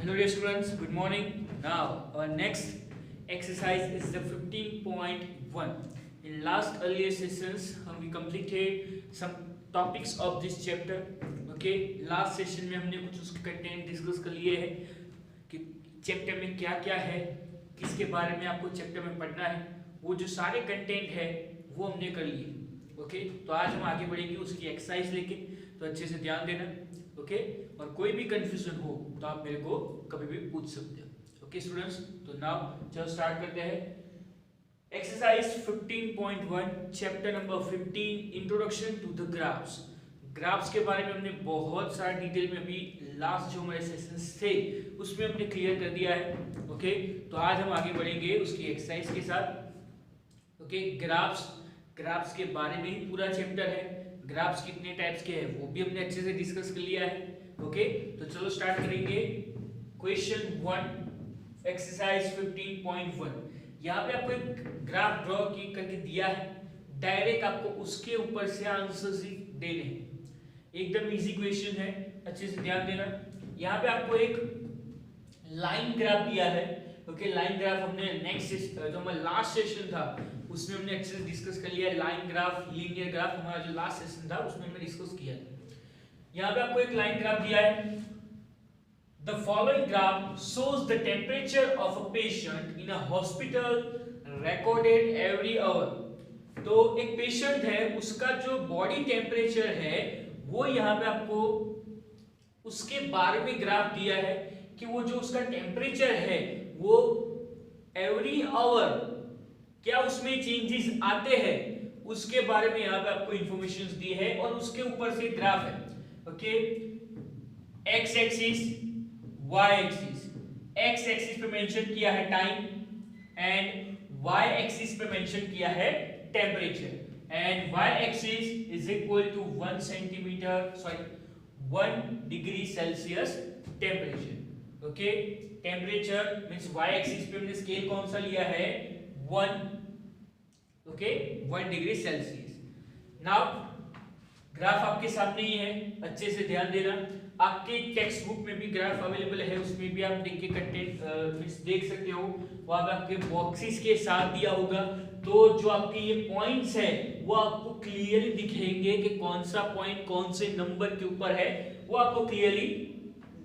Hello dear students, good morning. Now our next exercise is the 15.1. In last earlier sessions we completed some topics of this chapter. Okay, last session में हमने कुछ उसके content discuss कर लिए हैं कि chapter में क्या क्या है, किसके बारे में आपको चैप्टर में पढ़ना है, वो जो सारे कंटेंट है वो हमने कर लिए. ओके, तो आज हम आगे बढ़ेंगे उसकी एक्सरसाइज लेके, तो अच्छे से ध्यान देना. ओके, और कोई भी कंफ्यूजन हो तो आप मेरे को कभी भी पूछ सकते हो. ओके स्टूडेंट्स, तो नाउ चलो स्टार्ट करते हैं. Exercise 15.1 chapter number 15 introduction to the graphs. Graphs के बारे में हमने बहुत सारा डिटेल में अभी लास्ट जो हमारे सेशंस थे उसमें हमने क्लियर कर दिया है. ओके, तो आज हम आगे बढ़ेंगे उसकी एक्सरसाइज के साथ. ओके, ग्राफ्स के बारे में ही पूरा चैप्टर है. ग्राफ्स कितने टाइप्स के हैं वो भी हमने अच्छे से डिस्कस कर लिया है. ओके, तो चलो स्टार्ट करेंगे. Question 1 exercise 15.1. यहाँ पे आपको एक ग्राफ ड्रॉ करके दिया है, डायरेक्ट आपको उसके ऊपर से आंसर्स ही देने हैं. एकदम इजी क्वेश्चन है, अच्छे से ध्यान देना. यहाँ पे आपको एक लाइन ग्राफ दिया है. ओके, लाइन ग्राफ हमने नेक्स्ट जो हमारा लास्ट सेशन था उसमें हमने अच्छे से डिस्कस कर लिया. लाइन ग्राफ, लीनियर ग्राफ हमारा जो लास्ट सेशन था उसमें हमने डिस्कस किया. यहाँ पे आपको एक लाइन ग्राफ दिया है. The following graph shows the temperature of a patient in a hospital recorded every hour. तो एक पेशेंट है, उसका जो बॉडी टेम्परेचर है वो यहाँ पे आपको उसके बारे में ग्राफ दिया है कि वो जो उसका टेम्परेचर है वो एवरी आवर क्या उसमें चेंजेस आते हैं उसके बारे में यहाँ पे आपको इंफॉर्मेशन दी है और उसके ऊपर से ग्राफ है. Okay, X axis, Y axis. X axis पे मेंशन किया है टाइम एंड वाई एक्सिस पे मेंशन किया है temperature. And Y axis is equal to 1 degree Celsius temperature. Okay, temperature means Y axis पे हमने स्केल कौन सा लिया है 1 डिग्री सेल्सियस. नाउ ग्राफ आपके सामने ही है, अच्छे से ध्यान देना. आपके टेक्स्ट बुक में भी ग्राफ अवेलेबल है, उसमें भी आप देख के कंटेंट देख सकते हो. वहां पे आपके बॉक्सेस के साथ दिया होगा, तो जो आपके ये पॉइंट्स है वो आपको क्लियरली दिखेंगे कि कौन सा पॉइंट कौन से नंबर के ऊपर है, वो आपको क्लियरली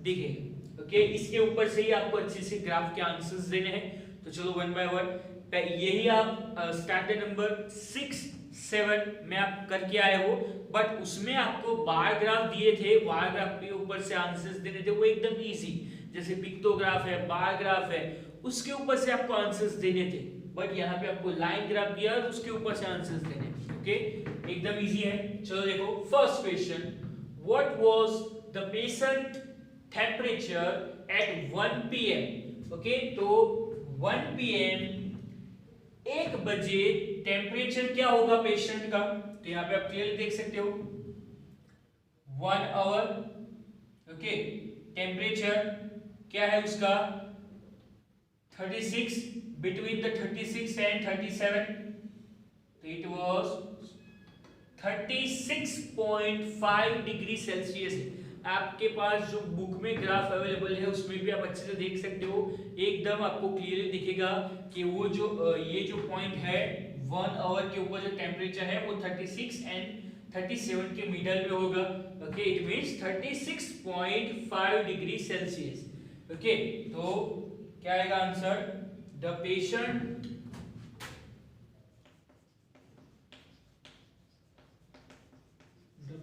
दिखेगा. ओके, इसके ऊपर से ही आपको अच्छे से ग्राफ के आंसर्स देने हैं. तो चलो वन बाय वन, यही आप स्टैंडर्ड नंबर 6-7 में आप करके आए हो, बट उसमें आपको बार ग्राफ दिए थे, बार ग्राफ के ऊपर से आंसर्स देने थे. वो एकदम इजी, जैसे पिक्टोग्राफ है, बार ग्राफ है, उसके ऊपर से आपको आंसर्स देने थे. बट यहाँ पे आपको लाइन ग्राफ दिया और उसके ऊपर से आंसर्स देने. ओके, एकदम इजी है. चलो देखो, first question, what was the patient temperature at 1 PM. Okay, तो 1 PM 1 बजे टेम्परेचर क्या होगा पेशेंट का, तो यहाँ पे आप क्लियरली देख सकते हो 1 आवर. ओके, टेम्परेचर क्या है उसका 36, बिटवीन द 36 एंड 37, तो इट वाज 36.5 डिग्री सेल्सियस. आपके पास जो बुक में ग्राफ अवेलेबल है उसमें भी आप अच्छे से देख सकते हो, एकदम आपको क्लियरली दिखेगा कि वो जो ये जो पॉइंट है 1 आवर के ऊपर जो टेम्परेचर है वो 36 एंड 37 के मिडल में होगा. Okay, it means 36.5 degree Celsius. Okay, तो क्या आएगा answer, the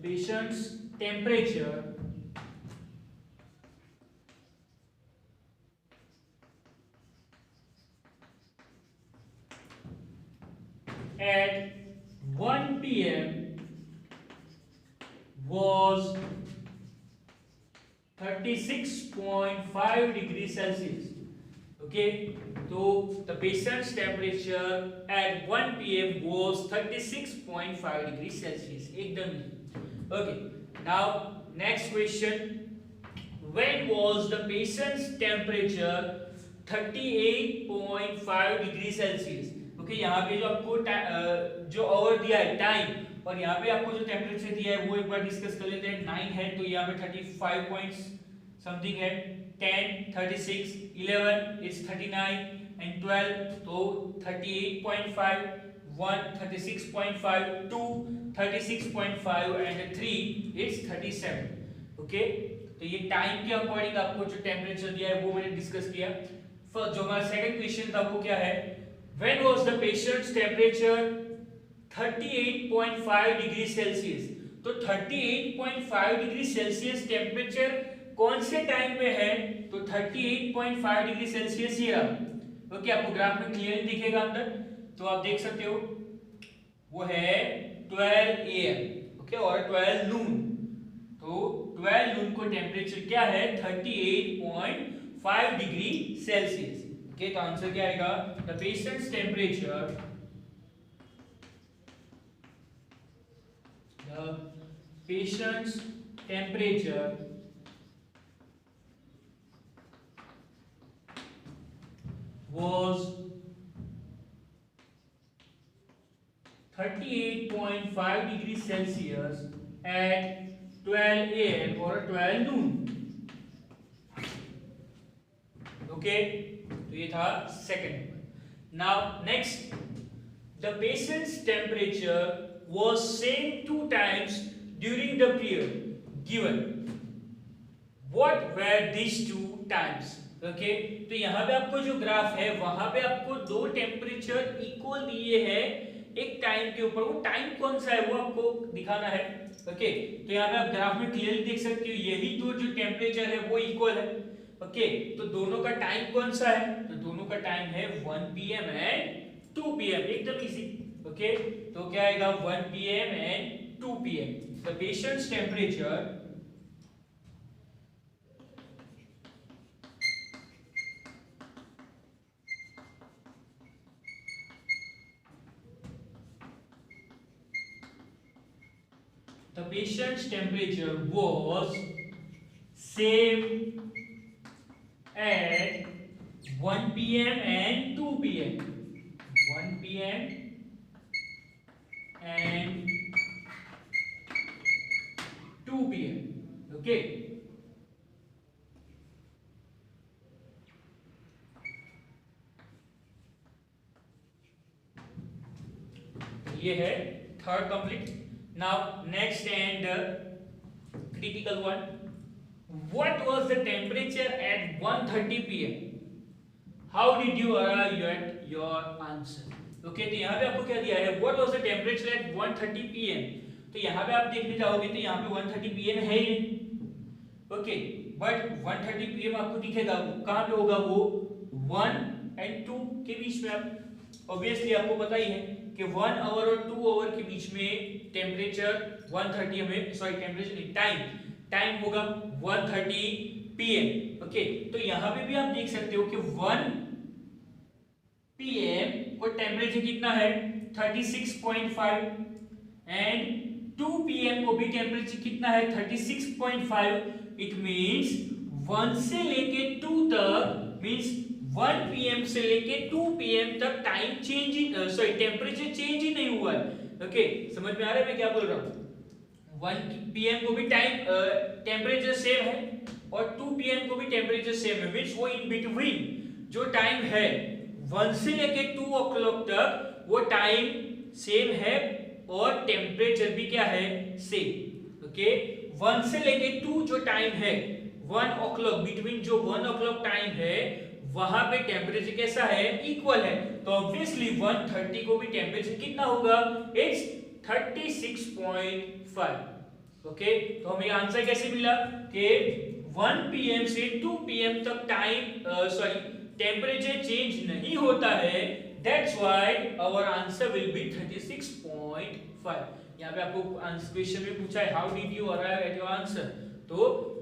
patients temperature at 1 PM was 36.5 degree Celsius. Okay, so the patient's temperature at 1 PM was 36.5 degree Celsius. एकदम. Okay, now next question, when was the patient's temperature 38.5 degree Celsius. Okay, यहाँ पे जो आपको जो our दिया है time, और यहाँ पे आपको जो टेम्परेचर दिया है वो एक बार डिस्कस कर लेते हैं. 9 है तो यहाँ पे 35 समथिंग है 10, 36, 11 is 39 and 12 तो 38.5, 1 36.5, 2 36.5 and 3 it's 37. ओके, तो ये टाइम के अकॉर्डिंग आपको जो टेम्परेचर दिया है वो मैंने डिस्कस किया। फर्स्ट जो हमारा सेकंड क्वेश्चन था वो क्या है, when was the patients temperature 38.5 degree Celsius. तो 38.5 डिग्री सेल्सियस टेम्परेचर कौन से टाइम पे है, तो 38.5 डिग्री सेल्सियस ये रहा। ओके, आपको ग्राफ में क्लियरली दिखेगा अंदर, तो आप देख सकते हो वो है 12 AM ओके और 12 नून। तो 12 नून को टेम्परेचर क्या है 38.5 डिग्री सेल्सियस। ओके, तो आंसर क्या आएगा, the patients temperature patient's temperature was 38.5 degrees Celsius at 12 AM or 12 noon. Okay, तो ये था second। Now next, the patient's temperature was same 2 times during the period given. What were these 2 times? Okay, तो यहाँ पे आपको जो graph है वहां पे आपको दो टेम्परेचर इक्वल दिए हैं एक टाइम के ऊपर, वो टाइम कौन सा है वो आपको दिखाना है। ओके, तो यहाँ पे आप ग्राफ में क्लियरली देख सकते हो यही दो जो टेम्परेचर है वो इक्वल है। ओके, तो दोनों का टाइम कौन सा है, तो दोनों का टाइम है 1 PM एंड 2 PM, एकदम इजी। ओके, तो क्या आएगा 1 PM and 2 PM। The patients temperature was same at 1 PM and 2 PM, 1 PM and 2 PM। Okay, ये है third complete. Now next and critical one, what was the temperature at 1:30 PM? How did you arrive at your answer? Okay, तो यहाँ पे आपको क्या दिया है, what was the temperature at 1:30 PM? तो यहाँ पे आप देखने जाओगे तो यहाँ पे 1:30 PM है ही नहीं। ओके, बट 1:30 PM आपको दिखेगा कहाँ पे होगा, वो 1 and 2 के बीच में। आप ऑब्वियसली आपको पता ही है कि 1 आवर और 2 आवर के बीच में टेम्परेचर 1:30 हमें टेम्परेचर टाइम होगा 1:30 PM। ओके, तो यहाँ पे भी आप देख सकते हो कि 1 PM को टेम्परेचर कितना है 36.5 एंड 2 PM को भी टेम्परेचर कितना है 36.5। इट मींस 1 से लेके 2 तक, मींस 1 PM से लेके 2 PM तक टाइम चेंज ही टेम्परेचर चेंज ही नहीं हुआ है। ओके, समझ में आ रहा है मैं क्या बोल रहा हूँ। 1 PM को भी टाइम टेम्परेचर सेम है और 2 PM को भी टेम्परेचर सेम है, मींस वो इन बिटवीन जो टाइम है 1 से लेके 2 o'clock तक वो टाइम सेम है और टेम्परेचर भी क्या है सेम। ओके, 1 से लेके 2 जो टाइम है 1 o'clock, बिटवीन जो 1 o'clock टाइम है वहां पे टेम्परेचर कैसा है, इक्वल है। तो ऑब्वियसली 1:30 को भी टेम्परेचर कितना होगा, इट्स 36.5। ओके, तो हमें आंसर कैसे मिला कि 1 PM से 2 PM तक टेम्परेचर चेंज नहीं होता है, that's why our answer will be 36.5। यहाँ पे आपको क्वेश्चन में पूछा है how did you arrive at your answer, तो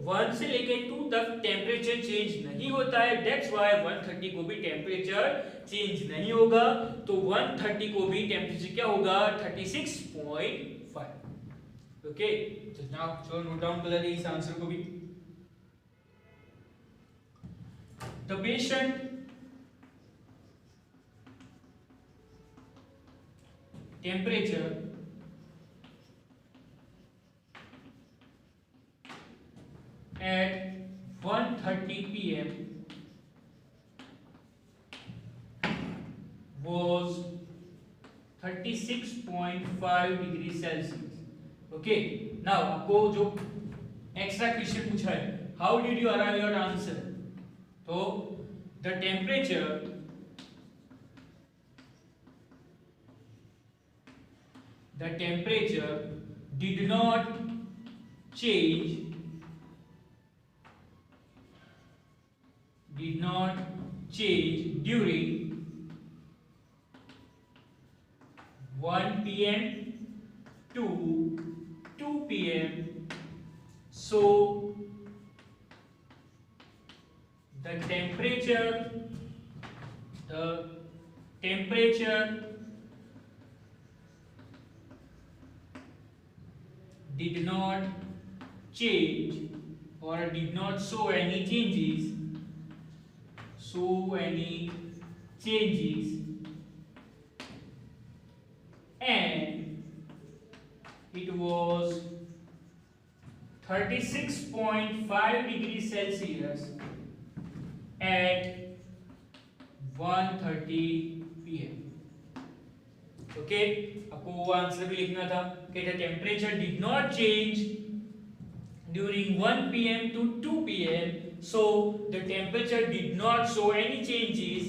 1 से लेके 2 तक टेम्परेचर चेंज नहीं होता है, दैट्स व्हाई 1:30 को भी टेम्परेचर चेंज नहीं होगा। तो 1:30 को भी टेम्परेचर क्या होगा 36.5। Okay, so now so note down कर इस आंसर को भी। The patient temperature at 1 1:30 p.m. was 36.5 degree Celsius. Okay, now आपको जो एक्स्ट्रा क्वेश्चन पूछा है, how did you arrive your answer? तो the temperature did not change during 1 p.m. to 2 p.m. So the temperature did not change or did not show any changes and it was 36.5 degrees Celsius at 1:30 p.m. Okay, आपको वो answer भी लिखना था कि the temperature did not change during 1 p.m. to 2 p.m. so the temperature did not show any changes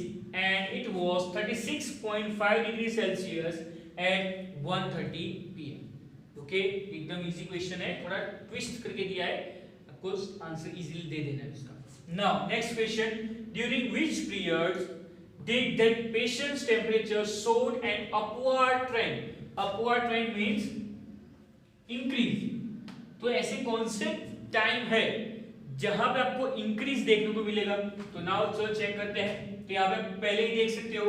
and it was 36.5 degrees Celsius at 1:30 p.m. Okay, एकदम easy question है, थोड़ा twist करके दिया है, आपको आंसर इजीली दे देना है इसका. Now next question, during which period did that patient's temperature showed an upward trend? Upward trend means increase. तो ऐसे कौन से टाइम है जहां पे आपको इंक्रीज देखने को मिलेगा? तो नाउ चलो चेक करते हैं. तो यहाँ पे पहले ही देख सकते हो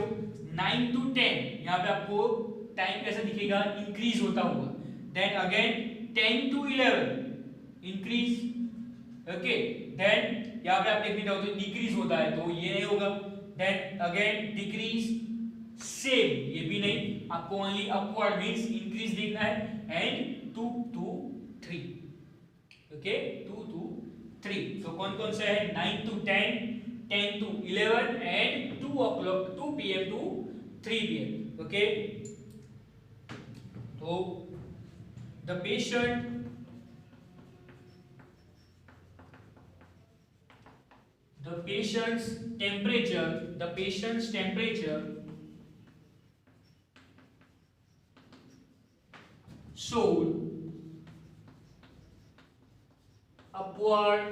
9 to 10, यहाँ पे आपको टाइम कैसा दिखेगा? इंक्रीज होता हुआ. Then again 10 to 11 increase. Okay, then यहाँ पे आप देख रहे हो तो डिक्रीज होता है, तो ये नहीं होगा. Then again decrease, same, ये भी नहीं, आपको only upward means increase देखना है. and 2 to 3, okay, 2 to 3. तो कौन कौन सा है? 9 to 10, 10 to 11 and 2 p.m. to 3 p.m. okay. तो the patient's temperature showed upward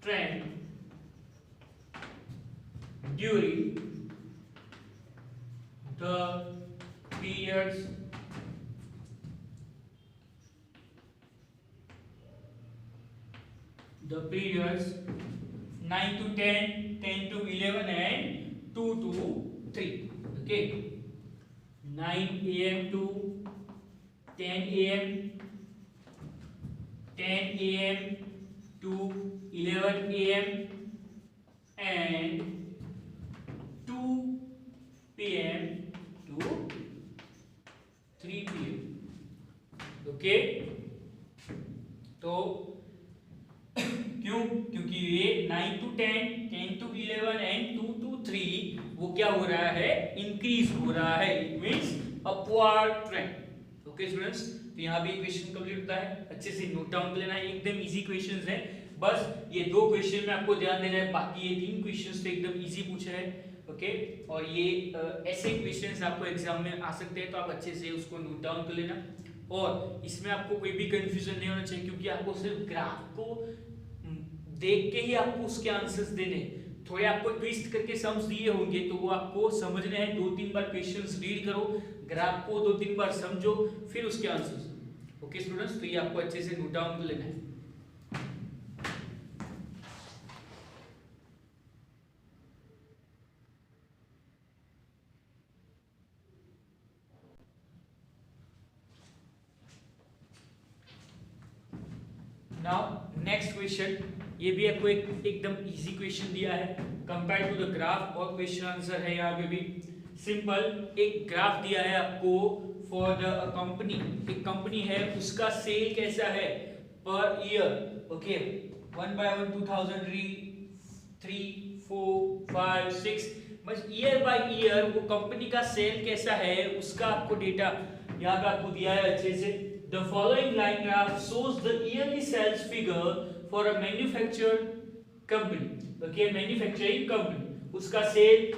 trend during the periods the periods 9 to 10, 10 to 11 and 2 to 3. Okay, 9 a.m. to 10 a.m., 10 a.m. to 11 a.m. and 2 p.m. to 3 p.m. Okay, तो क्यों? क्योंकि ये 9 to 10, 10 to 11 and 2 to 3 वो क्या हो रहा है? Increase हो रहा है. It means upward trend. Okay students, तो यहाँ भी क्वेश्चन कंप्लीट होता है. अच्छे से नोट डाउन कर लेना है, एकदम इजी क्वेश्चंस हैं. बस ये 2 क्वेश्चन में आपको ध्यान देना है, बाकी ये 3 क्वेश्चंस तो एकदम इजी पूछे हैं. ओके, और ये ऐसे क्वेश्चंस आपको एग्जाम में आ सकते हैं, तो आप अच्छे से उसको नोट डाउन कर लेना. और इसमें आपको कोई भी कंफ्यूजन नहीं होना चाहिए, क्योंकि आपको सिर्फ ग्राफ को देख के ही आपको उसके आंसर्स देने. थोड़े आपको ट्विस्ट करके सम्स दिए होंगे, तो वो आपको समझने हैं. 2-3 बार क्वेश्चंस रीड करो, ग्राफ को 2-3 बार समझो, फिर उसके आंसर्स. ओके स्टूडेंट्स, तो ये आपको अच्छे से नोट डाउन कर लेना है. नाउ नेक्स्ट क्वेश्चन, ये भी आपको एकदम इजी क्वेश्चन दिया है कंपेयर टू द ग्राफ, और क्वेश्चन आंसर है यहाँ पे भी सिंपल. एक ग्राफ दिया है आपको फॉर द कंपनी. एक कंपनी है, उसका सेल कैसा है पर ईयर. ओके, 1 by 1 2003 3 4 5 6, बस ईयर बाय ईयर वो कंपनी का सेल कैसा है उसका आपको डेटा यहाँ पे आपको दिया है अच्छे से। The following line graph shows the yearly sales figure for a manufactured company, okay manufacturing company, उसका सेल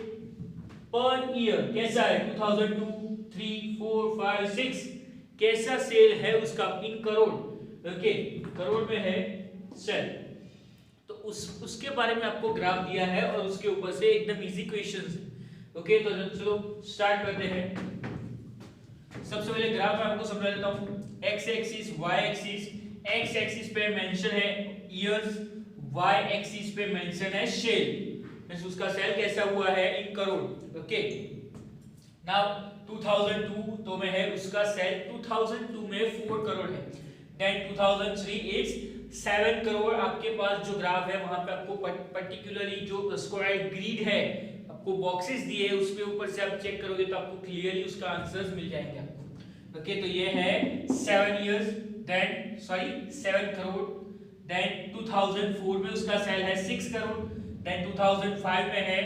पर ईयर कैसा है 2002 3 4 5 6 कैसा सेल है उसका इन करोड़, ओके करोड़ में है सेल। तो उसके बारे में आपको ग्राफ दिया है और उसके ऊपर से एकदम इजी क्वेश्चंस है, ओके। तो चलो स्टार्ट करते हैं। सबसे पहले ग्राफ मैं आपको समझा देता हूं। X axis Y axis, X axis पे मेंशन है ईयर्स, वाई एक्सिस पे मेंशन है सेल, मींस उसका सेल कैसा हुआ है इन करोड़, ओके। नाउ 2002 तो में है उसका सेल 2002 में 4 करोड़ है, देन 2003 इज 7 करोड़। आपके पास जो ग्राफ है वहां पे आपको पर्टिकुलरली जो स्क्वायर ग्रिड है आपको बॉक्सेस दिए हैं उसके ऊपर से आप चेक करोगे तो आपको क्लियरली उसका आंसर्स मिल जाएंगे आपको, ओके। तो ये है 7 years, then sorry 7 crore, then 2004 में उसका सेल है 6 करोड़, देन 2005 में है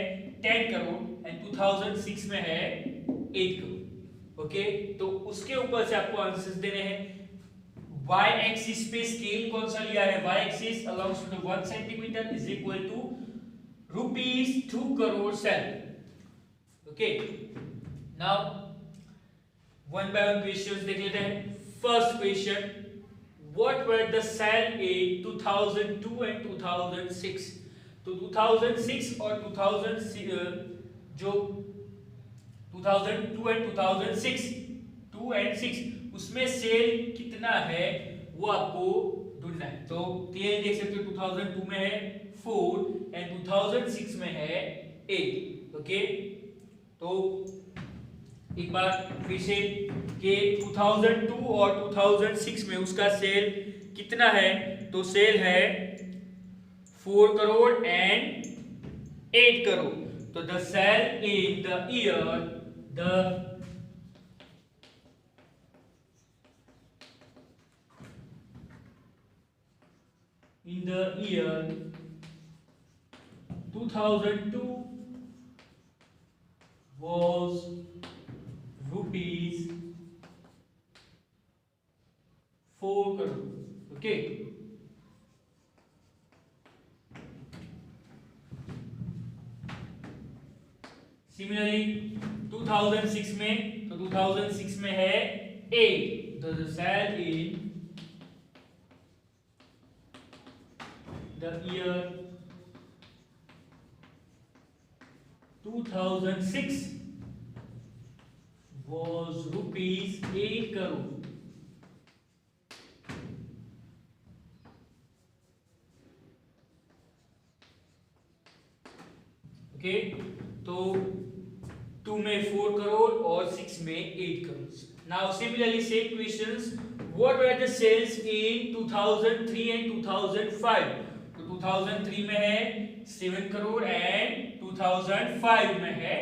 10 करोड़ एंड 2006 में है 8 करोड़, ओके। तो उसके ऊपर से आपको आंसर्स देने हैं। y एक्सिस पे स्केल कौन सा लिया है, y axis along to 1 centimetre is equal to rupees 2 crore sale, okay. Now one by one questions देख लेते हैं। First question, what were the sale in 2002 and 2006। तो 2006 और 2006 जो 2002 एंड 2006 2 एंड 6 उसमें सेल कितना है वो आपको ढूंढना है। तो क्लियर देख सकते हो 2002 में है 4 एंड 2006 में है 8, ओके। तो एक बार फिर से कि 2002 और 2006 में उसका सेल कितना है, तो सेल है 4 करोड़ एंड 8 करोड़। तो the sale in the year in the year 2002 was rupees 4 crore, okay। Similarly 2006 में, तो 2006 में है 8, तो the sale in the year 2006 was rupees 8 crore, okay. तो 2 में 4 करोड़ और 6 में 8 करोड़। Now similarly same questions, what were the sales in 2003 and 2005। तो 2003 में है 7 करोड़ एंड 2005 में है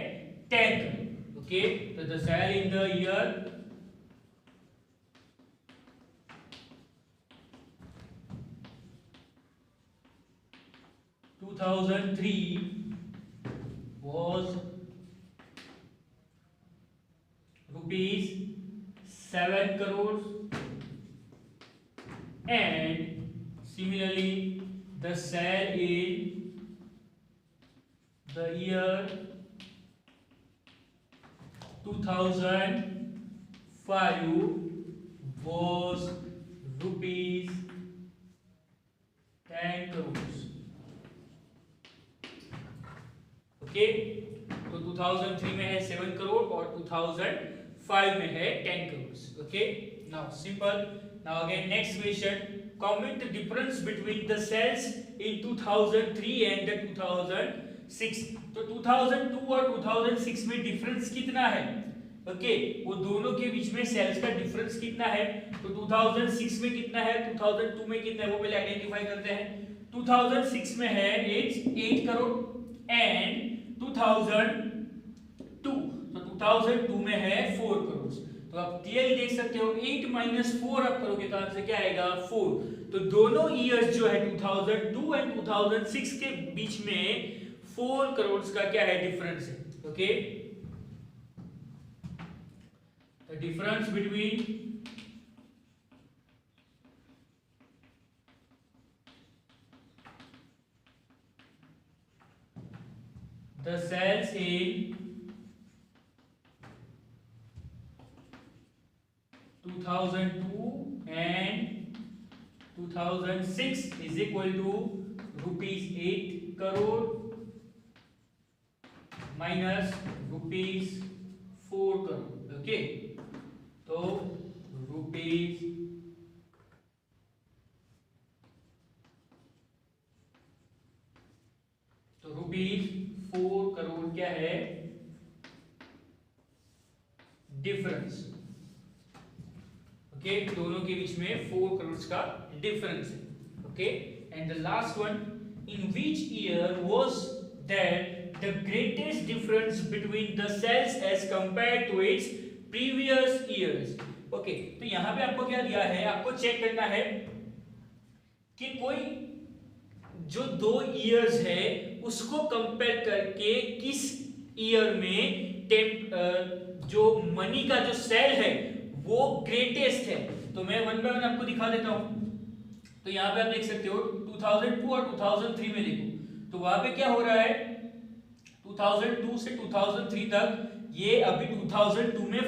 10 करोड़, ओके। तो the sale in the year 2003 was rupees 7 crores and similarly the sale in the year 2005 was rupees 10 crores, okay. तो 2003 में है 7 करोड़ और 2005 में है 10 crore, okay. Now simple. Now again next question, comment the difference between the sales in 2003 and 2006। तो 2002 और 2006 में difference कितना है, ओके। वो दोनों के बीच में सेल्स का डिफरेंस कितना है, तो 2006 में कितना है, 2002 में कितना है, वो पहले आइडेंटिफाई करते हैं। 2006 में है 8 करोड़ एंड 2002, तो 2002 में है 4 करोड़। तो तो आप क्लियरली देख सकते हो 8 माइनस 4 आप करोगे तो आंसर क्या आएगा 4। तो दोनों ईयर्स जो है 2002 एंड 2006 के बीच में 4 करोड़ का क्या है डिफरेंस है। Okay, the difference between the cells in 2002 and 2006 is equal to rupees 8 crore minus rupees 4 crore। Okay, तो रुपीज रुपीज 4 करोड़ क्या है डिफरेंस। ओके, दोनों के बीच में 4 करोड़ का डिफरेंस है। Okay, and the last one, in which year was that the greatest difference between the sales as compared to its previous years. Okay, तो यहां पे आपको क्या दिया है, आपको चेक करना है कि कोई जो 2 ईयर्स है उसको कंपेयर करके किस ईयर में जो मनी का जो सेल है वो ग्रेटेस्ट है। तो मैं वन बाय वन आपको दिखा देता हूं। तो यहाँ पे आप देख सकते हो 2002 और 2003 में देखो तो वहां पे क्या हो रहा है, 2002 से 2003 तक ये अभी 2002 में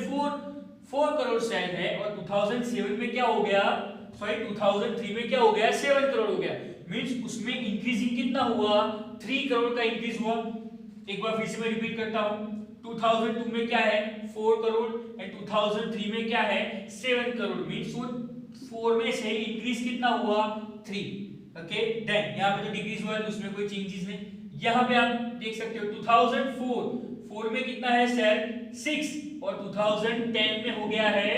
4 करोड़ सेल है और 2007 में क्या हो गया, सॉरी 2003 में क्या हो गया 7 करोड़ हो गया। मींस उसमें इंक्रीजिंग कितना हुआ, 3 करोड़ का इंक्रीज हुआ। एक बार फिर से मैं रिपीट करता हूं, 2002 में क्या है 4 करोड़ एंड 2003 में क्या है 7 करोड़। मींस 4 में से इंक्रीज कितना हुआ 3। ओके, देन यहां पे जो डिक्रीज हुआ है उसमें कोई चेंजेस नहीं। यहां पे आप देख सकते हो 2004 में कितना है सेल 6 और 2010 में हो गया है,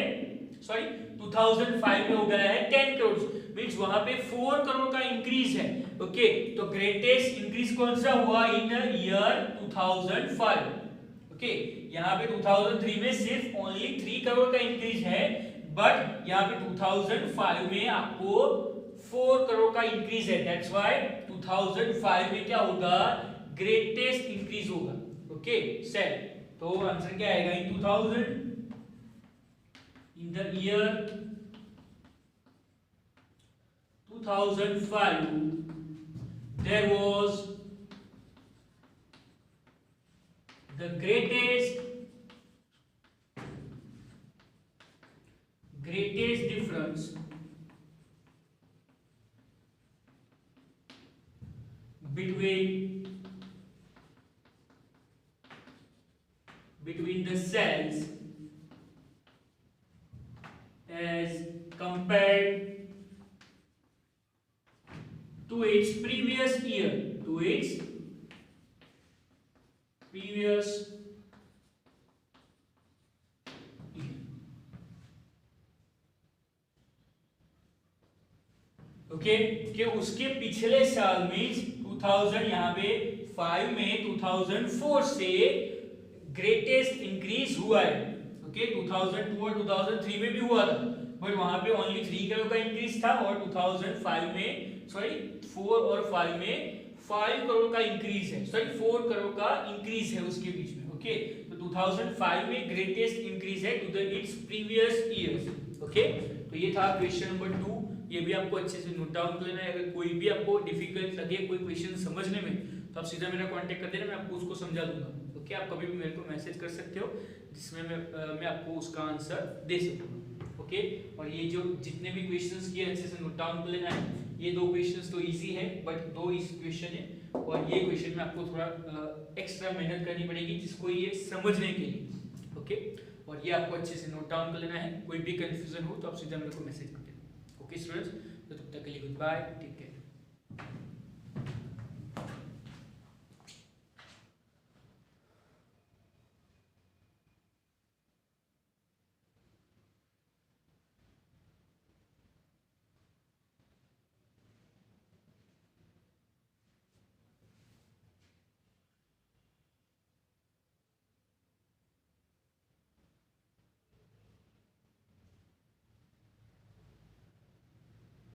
सॉरी 2005 में हो गया है 10 करोड़। मींस वहां पे 4 करोड़ का इंक्रीज है। ओके, तो ग्रेटेस्ट इंक्रीज कौन सा हुआ इन ईयर 2005। ओके, यहाँ पे 2003 में सिर्फ ओनली 3 करोड़ का इंक्रीज है, बट यहाँ पे 2005 में आपको 4 करोड़ का इंक्रीज है। दैट्स व्हाई 2005 में क्या होगा ग्रेटेस्ट इंक्रीज होगा। ओके, सेल तो आंसर क्या आएगा इन 2000 in the year 2005 there was the greatest difference between the cells as compared to its previous year, to its previous year। Okay, कि उसके पिछले साल में 2000 यहाँ पे 5 में 2004 से ग्रेटेस्ट इंक्रीज हुआ है। ओके, 2002 और 2003 में भी हुआ था, बट वहां पे ओनली 3 करोड़ का इंक्रीज था और 2005 में, सॉरी 4 और 5 में 5 करोड़ का इंक्रीज है, सॉरी 4 करोड़ का इंक्रीज है उसके बीच में। ओके, तो 2005 में ग्रेटेस्ट इंक्रीज है to the its previous years. Okay, तो ये था क्वेश्चन नंबर 2। ये भी आपको अच्छे से नोट डाउन कर लेना है। अगर कोई भी आपको डिफिकल्ट लगे कोई क्वेश्चन समझने में तो आप सीधा मेरा कांटेक्ट कर देना, मैं आपको उसको समझा दूंगा। ओके, आप कभी भी मेरे को मैसेज कर सकते हो जिसमें मैं आपको उसका आंसर दे सकूंगा। ओके, और ये जो जितने भी क्वेश्चंस किए अच्छे से नोट डाउन कर लेना है। ये 2 क्वेश्चंस तो इजी है, बट 2 इस क्वेश्चन है और ये क्वेश्चन में आपको थोड़ा एक्स्ट्रा मेहनत करनी पड़ेगी जिसको ये समझने के लिए। ओके, और ये आपको अच्छे से नोट डाउन कर लेना है। कोई भी कंफ्यूजन हो तो आप सीधा मेरे को मैसेज कर देना। ओके स्टूडेंट्स, तो तब तक के लिए गुड बाय, टेक केयर।